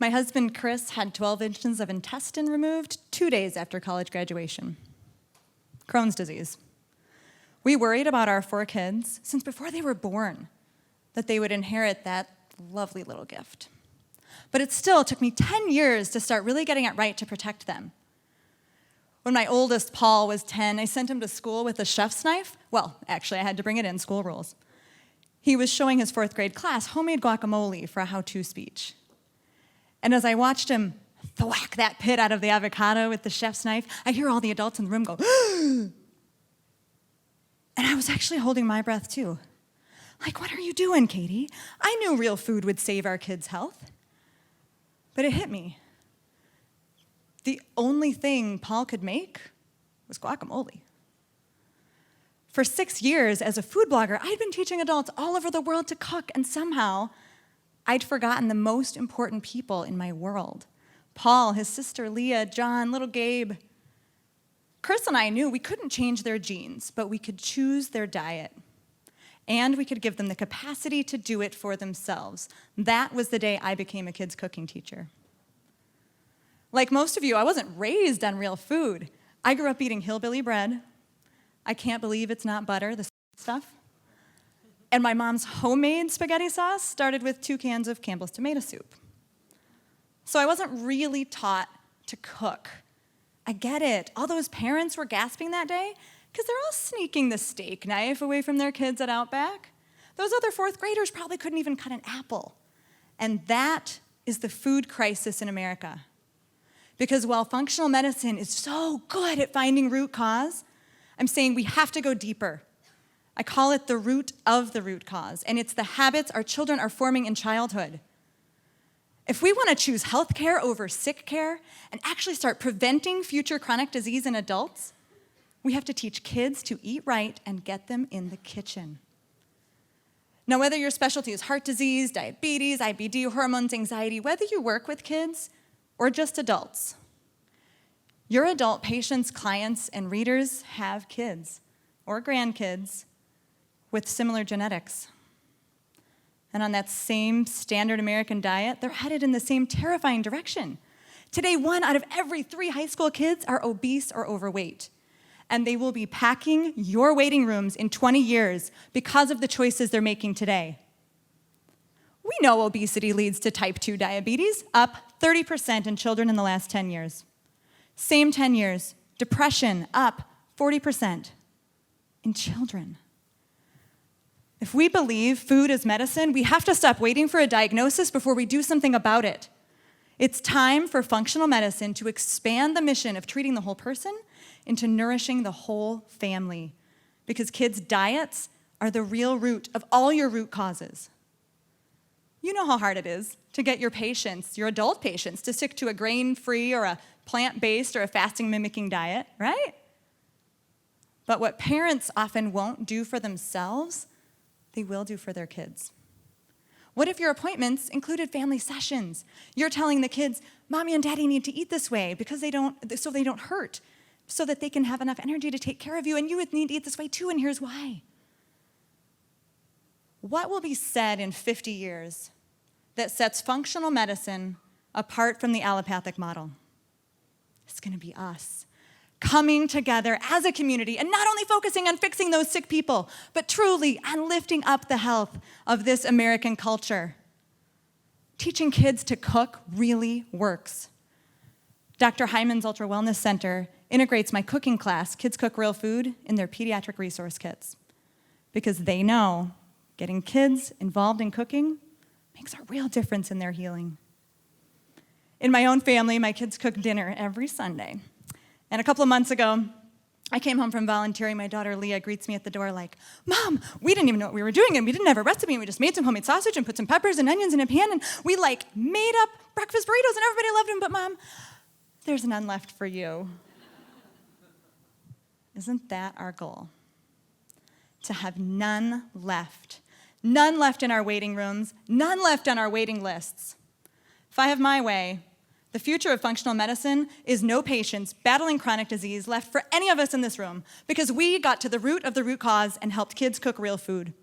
My husband, Chris, had 12 inches of intestine removed 2 days after college graduation. Crohn's disease. We worried about our 4 kids since before they were born, that they would inherit that lovely little gift. But it still took me 10 years to start really getting it right to protect them. When my oldest, Paul, was 10, I sent him to school with a chef's knife. Well, actually, I had to bring it in, school rules. He was showing his 4th grade class homemade guacamole for a how-to speech. And as I watched him thwack that pit out of the avocado with the chef's knife, I hear all the adults in the room go, and I was actually holding my breath too. Like, what are you doing, Katie? I knew real food would save our kids' health. But it hit me. The only thing Paul could make was guacamole. For 6 years, as a food blogger, I'd been teaching adults all over the world to cook, and somehow I'd forgotten the most important people in my world. Paul, his sister Leah, John, little Gabe. Chris and I knew we couldn't change their genes, but we could choose their diet. And we could give them the capacity to do it for themselves. That was the day I became a kids' cooking teacher. Like most of you, I wasn't raised on real food. I grew up eating hillbilly bread. I can't believe it's not butter, the stuff. And my mom's homemade spaghetti sauce started with 2 cans of Campbell's tomato soup. So I wasn't really taught to cook. I get it. All those parents were gasping that day because they're all sneaking the steak knife away from their kids at Outback. Those other 4th graders probably couldn't even cut an apple. And that is the food crisis in America. Because while functional medicine is so good at finding root cause, I'm saying we have to go deeper. I call it the root of the root cause, and it's the habits our children are forming in childhood. If we want to choose health care over sick care and actually start preventing future chronic disease in adults, we have to teach kids to eat right and get them in the kitchen. Now, whether your specialty is heart disease, diabetes, IBD, hormones, anxiety, whether you work with kids or just adults, your adult patients, clients, and readers have kids or grandkids with similar genetics. And on that same standard American diet, they're headed in the same terrifying direction. Today, 1 out of every 3 high school kids are obese or overweight. And they will be packing your waiting rooms in 20 years because of the choices they're making today. We know obesity leads to type 2 diabetes, up 30% in children in the last 10 years. Same 10 years, depression, up 40% in children. If we believe food is medicine, we have to stop waiting for a diagnosis before we do something about it. It's time for functional medicine to expand the mission of treating the whole person into nourishing the whole family, because kids' diets are the real root of all your root causes. You know how hard it is to get your patients, your adult patients, to stick to a grain-free or a plant-based or a fasting-mimicking diet, right? But what parents often won't do for themselves, they will do for their kids. What if your appointments included family sessions? You're telling the kids, Mommy and Daddy need to eat this way because so they don't hurt, so that they can have enough energy to take care of you, and you would need to eat this way too, and here's why. What will be said in 50 years that sets functional medicine apart from the allopathic model? It's going to be us coming together as a community and not only focusing on fixing those sick people, but truly on lifting up the health of this American culture. Teaching kids to cook really works. Dr. Hyman's Ultra Wellness Center integrates my cooking class, Kids Cook Real Food, in their pediatric resource kits because they know getting kids involved in cooking makes a real difference in their healing. In my own family, my kids cook dinner every Sunday. And a couple of months ago, I came home from volunteering. My daughter Leah greets me at the door like, Mom, we didn't even know what we were doing, and we didn't have a recipe, and we just made some homemade sausage and put some peppers and onions in a pan, and we made up breakfast burritos, and everybody loved them, but Mom, there's none left for you. Isn't that our goal? To have none left. None left in our waiting rooms, none left on our waiting lists. If I have my way, the future of functional medicine is no patients battling chronic disease left for any of us in this room because we got to the root of the root cause and helped kids cook real food.